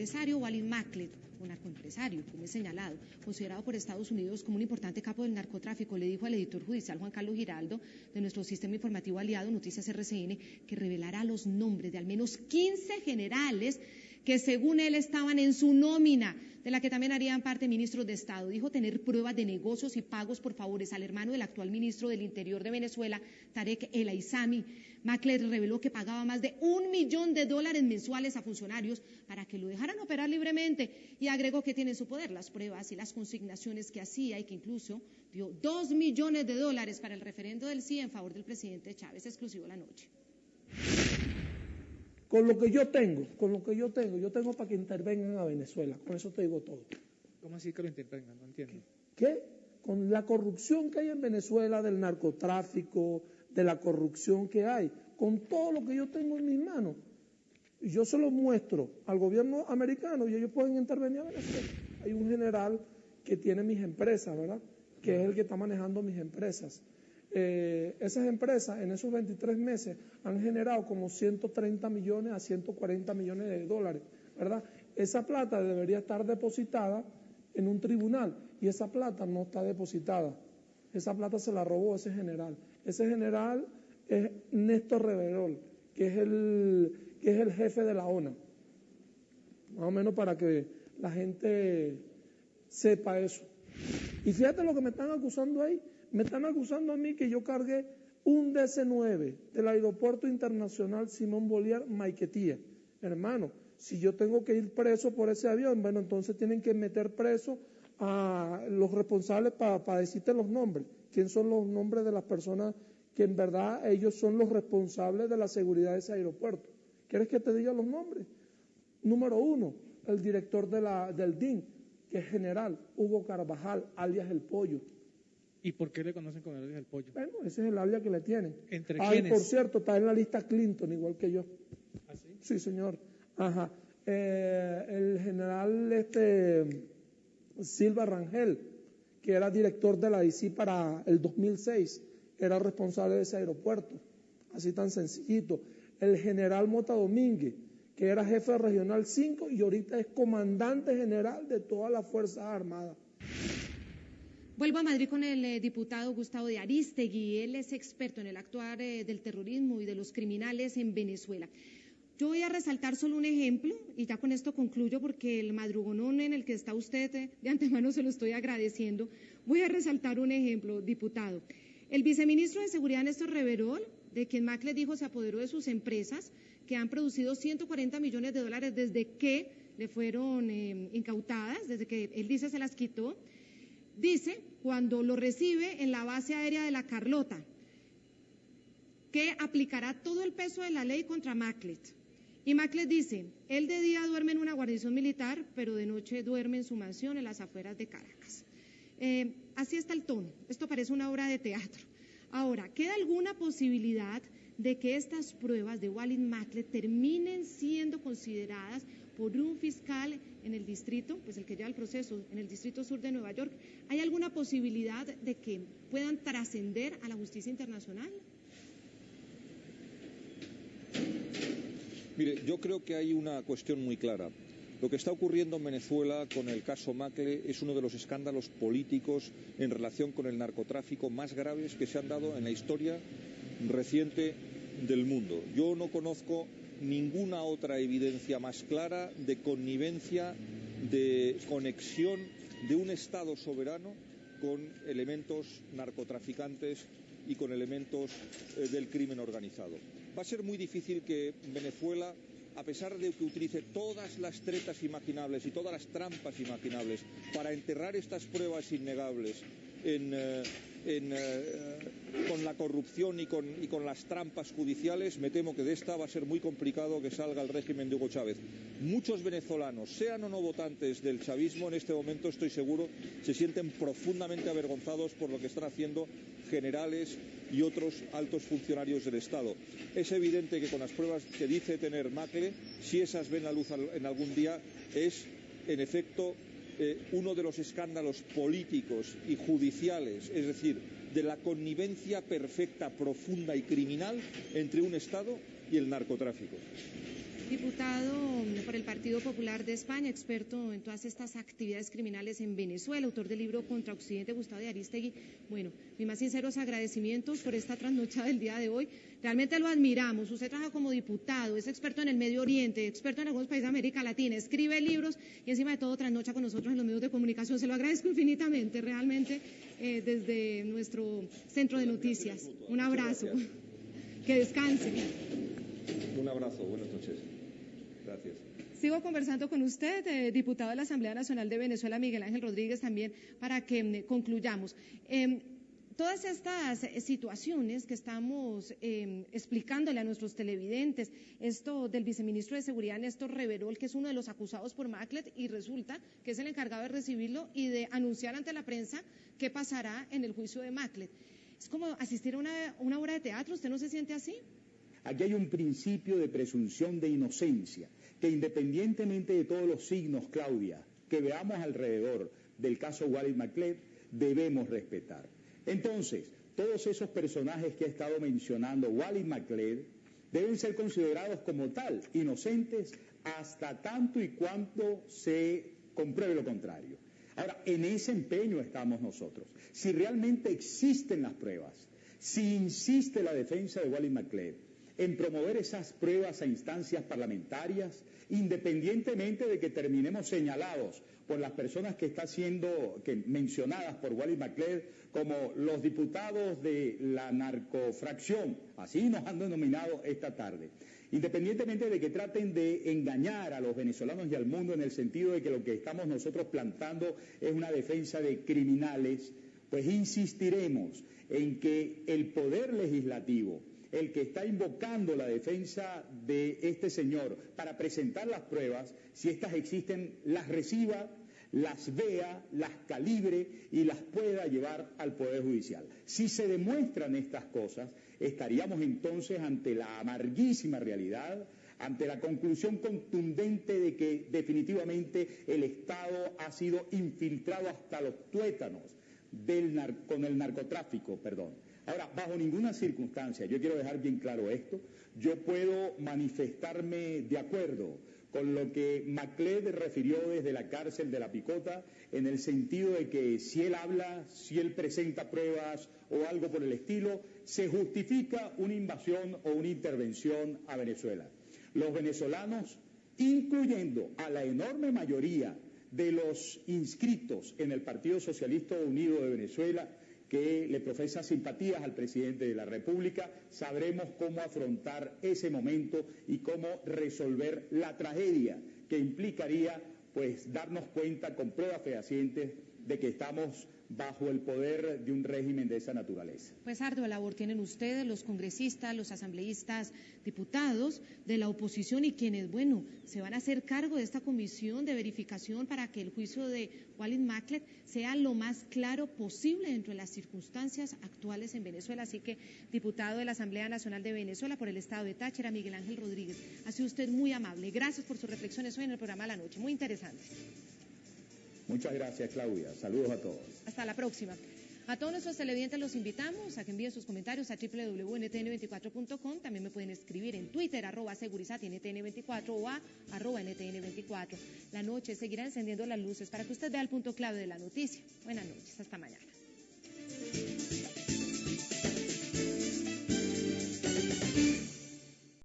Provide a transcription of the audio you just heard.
empresario Walid Makled, un narcoempresario, como es señalado, considerado por Estados Unidos como un importante capo del narcotráfico, le dijo al editor judicial Juan Carlos Giraldo, de nuestro sistema informativo aliado Noticias RCN, que revelará los nombres de al menos 15 generales que según él estaban en su nómina, de la que también harían parte ministros de Estado. Dijo tener pruebas de negocios y pagos por favores al hermano del actual ministro del Interior de Venezuela, Tarek El Aissami. Makled reveló que pagaba más de $1 millón mensuales a funcionarios para que lo dejaran operar libremente y agregó que tiene en su poder las pruebas y las consignaciones que hacía y que incluso dio $2 millones para el referendo del sí en favor del presidente Chávez. Exclusivo La Noche. Con lo que yo tengo para que intervengan a Venezuela, con eso te digo todo. ¿Cómo así que lo intervengan? No entiendo. ¿Qué? Con la corrupción que hay en Venezuela, del narcotráfico, de la corrupción que hay, con todo lo que yo tengo en mis manos, y yo se lo muestro al gobierno americano y ellos pueden intervenir a Venezuela. Hay un general que tiene mis empresas, ¿verdad? Que es el que está manejando mis empresas. Esas empresas en esos 23 meses han generado como 130 millones a 140 millones de dólares, ¿verdad? Esa plata debería estar depositada en un tribunal y esa plata no está depositada. Esa plata se la robó ese general. Ese general es Néstor Reverol, que es el jefe de la ONA. Más o menos para que la gente sepa eso. Y fíjate lo que me están acusando ahí. Me están acusando a mí que yo cargué un DC-9 del Aeropuerto Internacional Simón Bolívar Maiquetía. Hermano, si yo tengo que ir preso por ese avión, bueno, entonces tienen que meter preso a los responsables para decirte los nombres. ¿Quién son los nombres de las personas que en verdad ellos son los responsables de la seguridad de ese aeropuerto? ¿Quieres que te diga los nombres? Número 1, el director del DIN, que es general, Hugo Carvajal, alias El Pollo. ¿Y por qué le conocen con el alias El Pollo? Bueno, ese es el alias que le tienen. ¿Entre quiénes? Por cierto, está en la lista Clinton, igual que yo. ¿Ah, sí? Sí, señor. Ajá. El general Silva Rangel, que era director de la DICI para el 2006, era responsable de ese aeropuerto. Así tan sencillito. El general Mota Domínguez, que era jefe regional 5 y ahorita es comandante general de todas las Fuerzas Armadas. Vuelvo a Madrid con el diputado Gustavo de Arístegui. Él es experto en el actuar del terrorismo y de los criminales en Venezuela. Yo voy a resaltar solo un ejemplo y ya con esto concluyo porque el madrugonón en el que está usted de antemano se lo estoy agradeciendo. Voy a resaltar un ejemplo, diputado. El viceministro de Seguridad Néstor Reverol, de quien Makled dijo se apoderó de sus empresas que han producido $140 millones desde que le fueron incautadas, desde que él dice se las quitó. Dice, cuando lo recibe en la base aérea de La Carlota, que aplicará todo el peso de la ley contra Makled. Y Makled dice, él de día duerme en una guarnición militar, pero de noche duerme en su mansión en las afueras de Caracas. Así está el tono, esto parece una obra de teatro. Ahora, ¿queda alguna posibilidad de que estas pruebas de Walid Makled terminen siendo consideradas por un fiscal en el distrito, pues el que lleva el proceso, en el distrito sur de Nueva York? ¿Hay alguna posibilidad de que puedan trascender a la justicia internacional? Mire, yo creo que hay una cuestión muy clara. Lo que está ocurriendo en Venezuela con el caso Makled es uno de los escándalos políticos en relación con el narcotráfico más graves que se han dado en la historia reciente del mundo. Yo no conozco ninguna otra evidencia más clara de connivencia, de conexión de un Estado soberano con elementos narcotraficantes y con elementos del crimen organizado. Va a ser muy difícil que Venezuela, a pesar de que utilice todas las tretas imaginables y todas las trampas imaginables para enterrar estas pruebas innegables con la corrupción y con las trampas judiciales, me temo que de esta va a ser muy complicado que salga el régimen de Hugo Chávez. Muchos venezolanos, sean o no votantes del chavismo, en este momento estoy seguro, se sienten profundamente avergonzados por lo que están haciendo generales y otros altos funcionarios del Estado. Es evidente que con las pruebas que dice tener Makled, si esas ven la luz en algún día, es en efecto uno de los escándalos políticos y judiciales, es decir, de la connivencia perfecta, profunda y criminal entre un Estado y el narcotráfico. Diputado por el Partido Popular de España, experto en todas estas actividades criminales en Venezuela, autor del libro Contra Occidente, Gustavo de Arístegui. Bueno, mis más sinceros agradecimientos por esta trasnochada del día de hoy. Realmente lo admiramos. Usted trabaja como diputado, es experto en el Medio Oriente, experto en algunos países de América Latina, escribe libros y encima de todo trasnocha con nosotros en los medios de comunicación. Se lo agradezco infinitamente, realmente, desde nuestro centro de noticias. Un abrazo. Que descanse. Un abrazo, buenas noches. Gracias. Sigo conversando con usted, diputado de la Asamblea Nacional de Venezuela, Miguel Ángel Rodríguez, también para que concluyamos. Todas estas situaciones que estamos explicándole a nuestros televidentes, esto del viceministro de Seguridad, Néstor Reverol, que es uno de los acusados por Maclet, y resulta que es el encargado de recibirlo y de anunciar ante la prensa qué pasará en el juicio de Maclet. Es como asistir a una obra de teatro. ¿Usted no se siente así? Aquí hay un principio de presunción de inocencia, que independientemente de todos los signos, Claudia, que veamos alrededor del caso Walid Maclet, debemos respetar. Entonces, todos esos personajes que he estado mencionando, Walid Maclet, deben ser considerados como tal, inocentes, hasta tanto y cuanto se compruebe lo contrario. Ahora, en ese empeño estamos nosotros. Si realmente existen las pruebas, si insiste la defensa de Walid Maclet en promover esas pruebas a instancias parlamentarias, independientemente de que terminemos señalados por las personas que están siendo mencionadas por Walid Maclet como los diputados de la narcofracción, así nos han denominado esta tarde. Independientemente de que traten de engañar a los venezolanos y al mundo en el sentido de que lo que estamos nosotros plantando es una defensa de criminales, pues insistiremos en que el poder legislativo, el que está invocando la defensa de este señor para presentar las pruebas, si estas existen, las reciba, las vea, las calibre y las pueda llevar al Poder Judicial. Si se demuestran estas cosas, estaríamos entonces ante la amarguísima realidad, ante la conclusión contundente de que definitivamente el Estado ha sido infiltrado hasta los tuétanos con el narcotráfico, Ahora, bajo ninguna circunstancia, yo quiero dejar bien claro esto, yo puedo manifestarme de acuerdo con lo que Maclet refirió desde la cárcel de La Picota, en el sentido de que si él habla, si él presenta pruebas o algo por el estilo, se justifica una invasión o una intervención a Venezuela. Los venezolanos, incluyendo a la enorme mayoría de los inscritos en el Partido Socialista Unido de Venezuela, que le profesa simpatías al presidente de la República, sabremos cómo afrontar ese momento y cómo resolver la tragedia que implicaría, pues, darnos cuenta con pruebas fehacientes de que estamos bajo el poder de un régimen de esa naturaleza. Pues ardua labor tienen ustedes, los congresistas, los asambleístas, diputados de la oposición y quienes, bueno, se van a hacer cargo de esta comisión de verificación para que el juicio de Walid Maclet sea lo más claro posible dentro de las circunstancias actuales en Venezuela. Así que, diputado de la Asamblea Nacional de Venezuela por el Estado de Táchira, Miguel Ángel Rodríguez, ha sido usted muy amable. Gracias por sus reflexiones hoy en el programa La Noche, muy interesante. Muchas gracias, Claudia. Saludos a todos. Hasta la próxima. A todos nuestros televidentes los invitamos a que envíen sus comentarios a www.ntn24.com. También me pueden escribir en Twitter, @segurizatntn24 o a @ntn24. La noche seguirá encendiendo las luces para que usted vea el punto clave de la noticia. Buenas noches, hasta mañana.